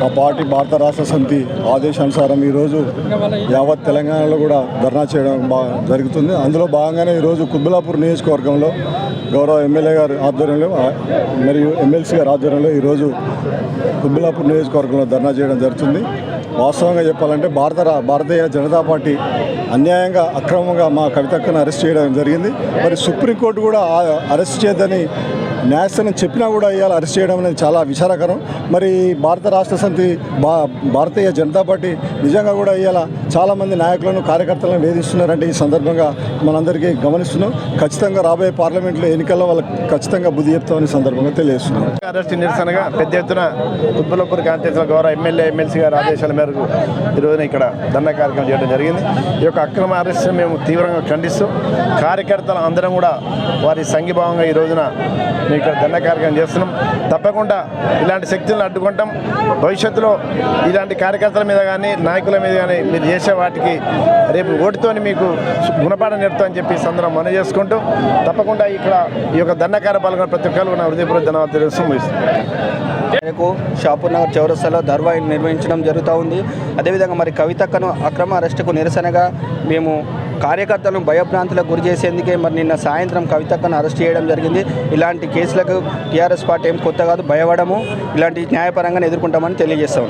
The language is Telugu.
ఆ పార్టీ భారత రాష్ట్ర సమితి ఆదేశానుసారం ఈరోజు యావత్ తెలంగాణలో కూడా ధర్నా చేయడం జరుగుతుంది. అందులో భాగంగానే ఈరోజు కుత్బుల్లాపూర్ నియోజకవర్గంలో గౌరవ ఎమ్మెల్యే గారి ఆధ్వర్యంలో మరియు ఎమ్మెల్సీ గారి ఆధ్వర్యంలో ఈరోజు కుత్బుల్లాపూర్ నియోజకవర్గంలో ధర్నా చేయడం జరుగుతుంది. వాస్తవంగా చెప్పాలంటే భారతీయ జనతా పార్టీ అన్యాయంగా అక్రమంగా మా కవితక్కను అరెస్ట్ చేయడం జరిగింది. మరి సుప్రీంకోర్టు కూడా అరెస్ట్ చేయదని న్యాయస్థానం చెప్పినా కూడా ఇవాళ అరెస్ట్ చేయడం అనేది చాలా విచారకరం. మరి భారత రాష్ట్ర సమితి భారతీయ జనతా పార్టీ నిజంగా కూడా ఇవాళ చాలామంది నాయకులను కార్యకర్తలను వేధిస్తున్నారంటే ఈ సందర్భంగా మనందరికీ గమనిస్తున్నాం. ఖచ్చితంగా రాబోయే పార్లమెంట్లో ఎన్నికల్లో వాళ్ళకి ఖచ్చితంగా బుద్ధి చెప్తామని సందర్భంగా తెలియజేస్తున్నాం. అరెస్ట్ నిరసనగా పెద్ద ఎత్తున కుత్బుల్లాపూర్ కాంగ్రెస్ గౌరవ ఎమ్మెల్యే ఎమ్మెల్సీ గారి ఆదేశాల మేరకు ఈరోజున ఇక్కడ ధర్నా కార్యక్రమం చేయడం జరిగింది. ఈ యొక్క అక్రమ అరెస్ట్ను మేము తీవ్రంగా ఖండిస్తూ కార్యకర్తలు అందరం కూడా వారి సంఘీభావంగా ఈ రోజున మేము ఇక్కడ ధర్నా కార్యక్రమం చేస్తున్నాం. తప్పకుండా ఇలాంటి శక్తులను అడ్డుకుంటాం. భవిష్యత్తులో ఇలాంటి కార్యకర్తల మీద కానీ నాయకుల మీద కానీ మీరు చేసే వాటికి రేపు ఓటుతోని మీకు గుణపాఠం నేర్పుతామని చెప్పి సందర్భం మనం చేసుకుంటూ తప్పకుండా ఇక్కడ ఈ యొక్క ధర్నా కార్యక్రమాలు ప్రతి ఒక్కరు నా హృదయపూర్వక ధన్యవాదాలు మేరకు షాపూర్ నగర్ చౌరస్తాలో ధర్నా నిర్వహించడం జరుగుతూ ఉంది. అదేవిధంగా మరి కవితక్కను అక్రమ అరెస్టుకు నిరసనగా మేము కార్యకర్తలను భయభ్రాంతులకు గురి చేసేందుకే మరి నిన్న సాయంత్రం కవితక్కను అరెస్ట్ చేయడం జరిగింది. ఇలాంటి కేసులకు టీఆర్ఎస్ పార్టీ ఏం కొత్త కాదు, భయపడము, ఇలాంటి న్యాయపరంగానే ఎదుర్కొంటామని తెలియజేస్తాము.